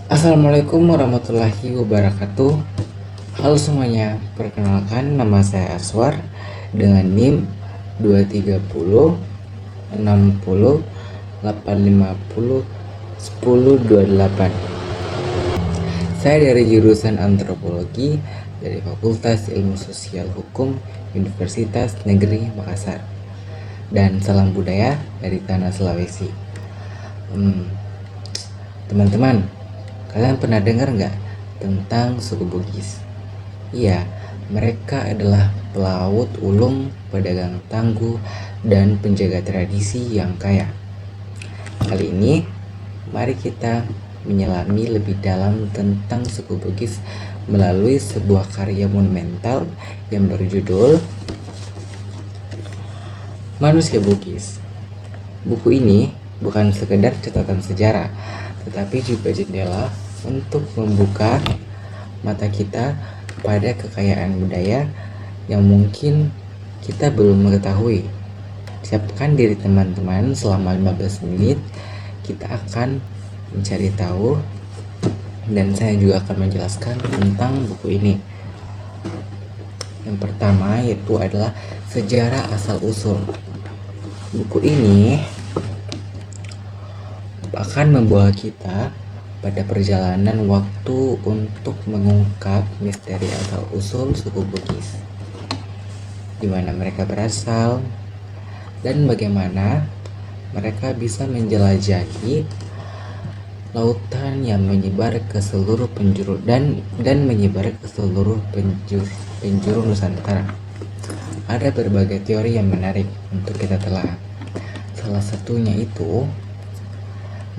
Assalamualaikum warahmatullahi wabarakatuh. Halo semuanya, perkenalkan nama saya Aswar dengan NIM 230 60 850 1028. Saya dari jurusan Antropologi dari Fakultas Ilmu Sosial Hukum Universitas Negeri Makassar. Dan salam budaya dari Tanah Sulawesi. Teman-teman, kalian pernah dengar nggak tentang suku Bugis? Iya, mereka adalah pelaut ulung, pedagang tangguh, dan penjaga tradisi yang kaya. Kali ini, mari kita menyelami lebih dalam tentang suku Bugis melalui sebuah karya monumental yang berjudul Manusia Bugis. Buku ini bukan sekedar catatan sejarah, tetapi juga jendela untuk membuka mata kita pada kekayaan budaya yang mungkin kita belum mengetahui. Siapkan diri teman-teman, selama 15 menit kita akan mencari tahu dan saya juga akan menjelaskan tentang buku ini. Yang pertama yaitu adalah sejarah asal-usul. Buku ini akan membawa kita pada perjalanan waktu untuk mengungkap misteri asal-usul suku Bugis, di mana mereka berasal dan bagaimana mereka bisa menjelajahi lautan yang menyebar ke seluruh penjuru dan menyebar ke seluruh penjuru Nusantara. Ada berbagai teori yang menarik untuk kita telah. Salah satunya itu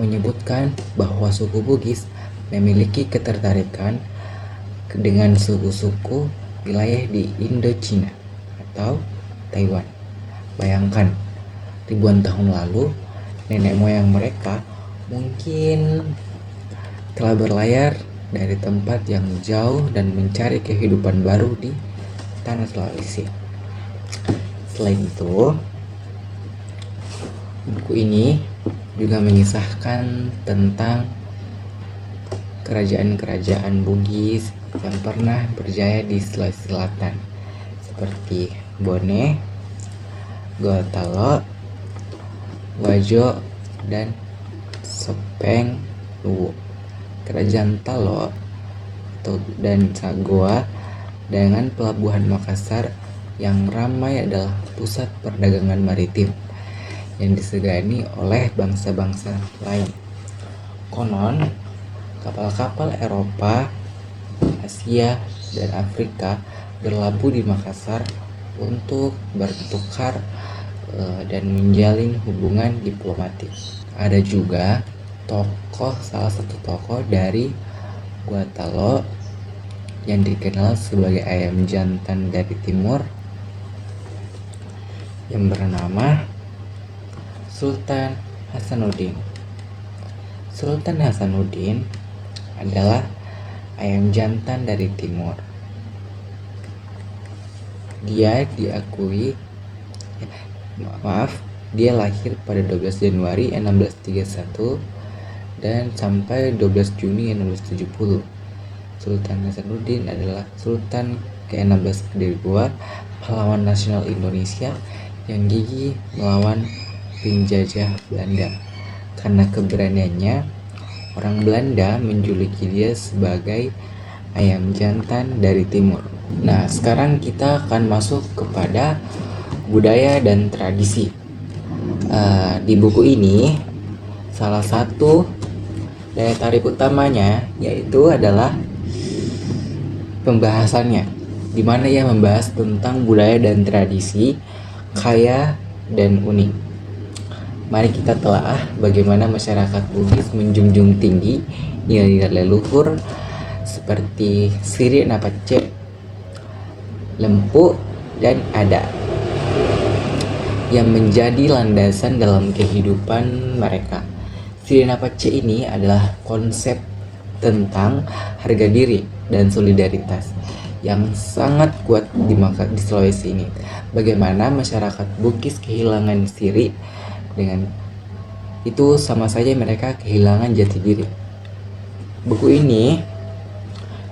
menyebutkan bahwa suku Bugis memiliki ketertarikan dengan suku-suku wilayah di Indochina atau Taiwan. Bayangkan, ribuan tahun lalu nenek moyang mereka mungkin telah berlayar dari tempat yang jauh dan mencari kehidupan baru di tanah Sulawesi. Selain itu, buku ini juga mengisahkan tentang kerajaan-kerajaan Bugis yang pernah berjaya di Sulawesi Selatan, seperti Bone, Gotalo, Wajo, dan Sopeng Luwu. Kerajaan Talo dan Sagoa dengan pelabuhan Makassar yang ramai adalah pusat perdagangan maritim yang disegani oleh bangsa-bangsa lain. Konon, kapal-kapal Eropa, Asia, dan Afrika berlabuh di Makassar untuk bertukar dan menjalin hubungan diplomatik. Ada juga salah satu tokoh dari Guatalo yang dikenal sebagai ayam jantan dari timur yang bernama Sultan Hasanuddin. Sultan Hasanuddin adalah ayam jantan dari timur. Dia lahir pada 12 Januari 1631 dan sampai 12 Juni 1670. Sultan Hasanuddin adalah Sultan ke-16 kedua pahlawan nasional Indonesia yang gigih melawan penjajah Belanda. Karena keberaniannya, orang Belanda menjuluki dia sebagai ayam jantan dari timur. Nah, sekarang kita akan masuk kepada budaya dan tradisi. Di buku ini, salah satu daya tarik utamanya yaitu adalah pembahasannya, di mana ia membahas tentang budaya dan tradisi kaya dan unik. Mari kita telaah bagaimana masyarakat Bugis menjunjung tinggi nilai-nilai leluhur seperti Siri Napace, Lempu, dan Ada yang menjadi landasan dalam kehidupan mereka. Siri Napace ini adalah konsep tentang harga diri dan solidaritas yang sangat kuat di Sulawesi ini. Bagaimana masyarakat Bugis kehilangan Siri, dengan itu sama saja mereka kehilangan jati diri. Buku ini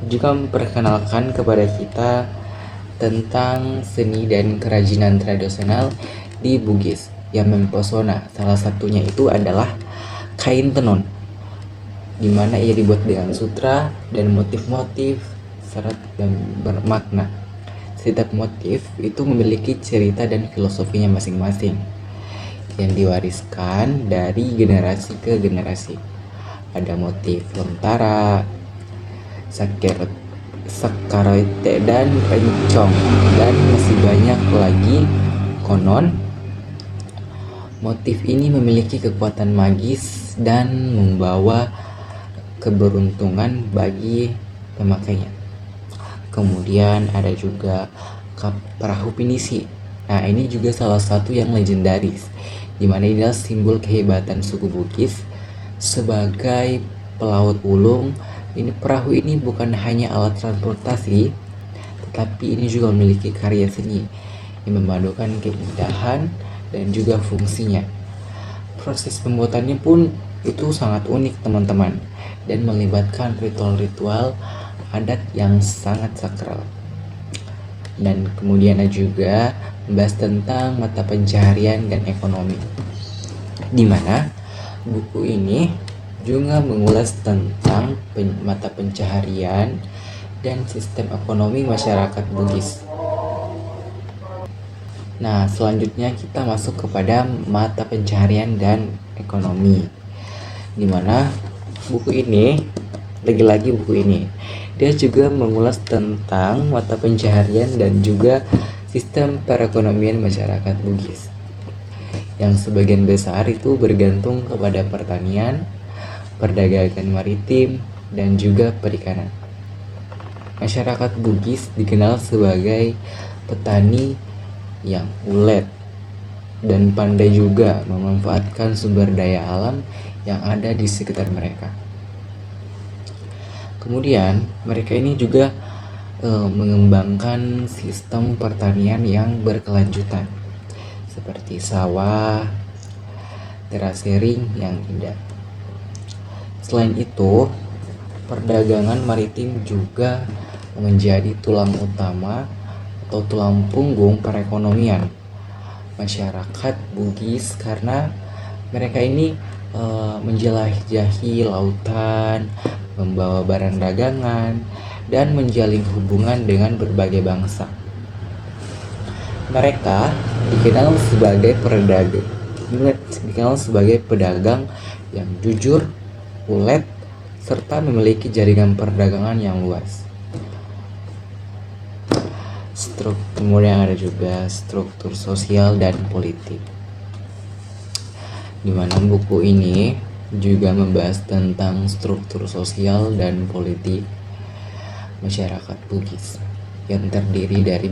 juga memperkenalkan kepada kita tentang seni dan kerajinan tradisional di Bugis yang mempesona. Salah satunya itu adalah kain tenun, di mana ia dibuat dengan sutra dan motif-motif syarat dan bermakna. Setiap motif itu memiliki cerita dan filosofinya masing-masing yang diwariskan dari generasi ke generasi. Ada motif lontara, sakaroite, dan pencong, dan masih banyak lagi. Konon, motif ini memiliki kekuatan magis dan membawa keberuntungan bagi pemakainya. Kemudian ada juga perahu pinisi. Nah, ini juga salah satu yang legendaris, di mana ini adalah simbol kehebatan suku Bugis sebagai pelaut ulung. Ini perahu ini bukan hanya alat transportasi, tetapi ini juga memiliki karya seni yang memadukan keindahan dan juga fungsinya. Proses pembuatannya pun itu sangat unik teman-teman, dan melibatkan ritual-ritual adat yang sangat sakral. Dan kemudian juga membahas tentang mata pencaharian dan ekonomi, di mana buku ini juga mengulas tentang mata pencaharian dan sistem ekonomi masyarakat Bugis. Nah, selanjutnya kita masuk kepada mata pencaharian dan ekonomi, di mana buku ini, lagi-lagi buku ini, dia juga mengulas tentang mata pencaharian dan juga sistem perekonomian masyarakat Bugis, yang sebagian besar itu bergantung kepada pertanian, perdagangan maritim, dan juga perikanan. Masyarakat Bugis dikenal sebagai petani yang ulet dan pandai juga memanfaatkan sumber daya alam yang ada di sekitar mereka. Kemudian mereka ini juga mengembangkan sistem pertanian yang berkelanjutan, seperti sawah, terasering yang indah. Selain itu, perdagangan maritim juga menjadi tulang utama atau tulang punggung perekonomian masyarakat Bugis, karena mereka ini menjelajahi lautan, membawa barang dagangan, dan menjalin hubungan dengan berbagai bangsa. Mereka dikenal sebagai pedagang yang jujur, ulet, serta memiliki jaringan perdagangan yang luas. Kemudian ada juga struktur sosial dan politik, di mana buku ini juga membahas tentang struktur sosial dan politik masyarakat Bugis yang terdiri dari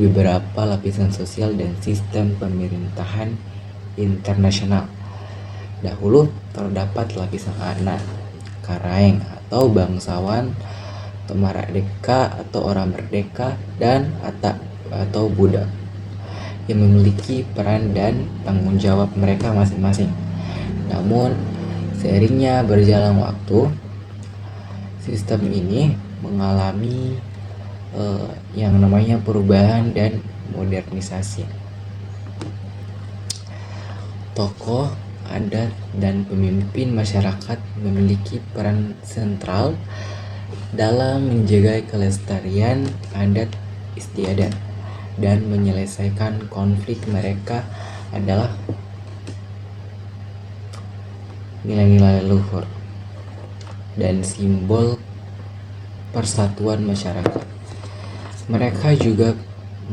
beberapa lapisan sosial dan sistem pemerintahan internasional. Dahulu terdapat lapisan anak, karaeng atau bangsawan, Tomaradeka atau orang merdeka, dan atak atau budak, yang memiliki peran dan tanggung jawab mereka masing-masing. Namun, seiringnya berjalan waktu, sistem ini mengalami yang namanya perubahan dan modernisasi. Tokoh adat dan pemimpin masyarakat memiliki peran sentral dalam menjaga kelestarian adat istiadat dan menyelesaikan konflik. Mereka adalah nilai-nilai leluhur dan simbol persatuan masyarakat. Mereka juga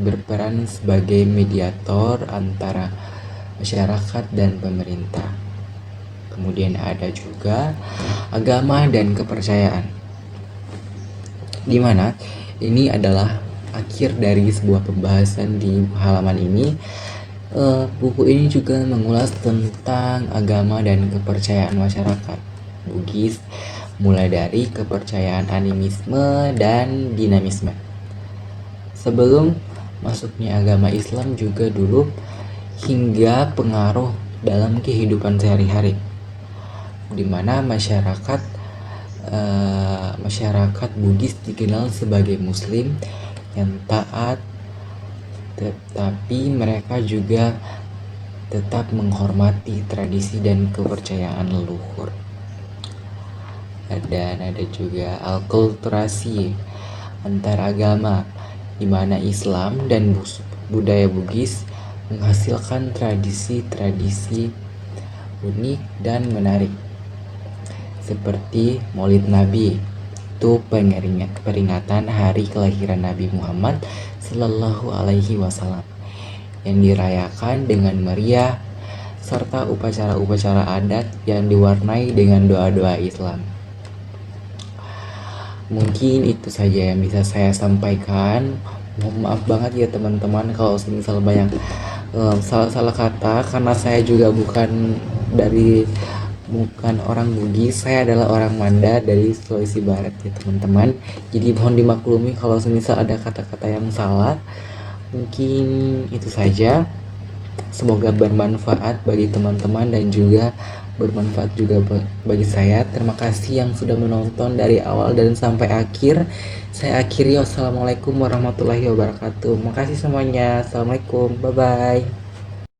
berperan sebagai mediator antara masyarakat dan pemerintah. Kemudian ada juga agama dan kepercayaan, di mana ini adalah akhir dari sebuah pembahasan di halaman ini. Buku ini juga mengulas tentang agama dan kepercayaan masyarakat Bugis, mulai dari kepercayaan animisme dan dinamisme. Sebelum masuknya agama Islam juga dulu, hingga pengaruh dalam kehidupan sehari-hari, di mana masyarakat Bugis dikenal sebagai Muslim yang taat, tetapi mereka juga tetap menghormati tradisi dan kepercayaan leluhur. Dan ada juga alkulturasi antar agama, di mana Islam dan budaya Bugis menghasilkan tradisi-tradisi unik dan menarik, seperti Maulid Nabi, itu peringatan hari kelahiran Nabi Muhammad Sallallahu Alaihi Wasallam yang dirayakan dengan meriah, serta upacara-upacara adat yang diwarnai dengan doa-doa Islam. Mungkin itu saja yang bisa saya sampaikan. Mohon maaf banget ya teman-teman kalau misal banyak salah kata, karena saya juga bukan orang Bugis, saya adalah orang Manda dari Sulawesi Barat ya teman-teman. Jadi mohon dimaklumi kalau misal ada kata-kata yang salah. Mungkin itu saja. Semoga bermanfaat bagi teman-teman dan juga bermanfaat juga bagi saya. Terima kasih yang sudah menonton dari awal dan sampai akhir. Saya akhiri. Wassalamualaikum warahmatullahi wabarakatuh. Makasih semuanya. Assalamualaikum. Bye bye.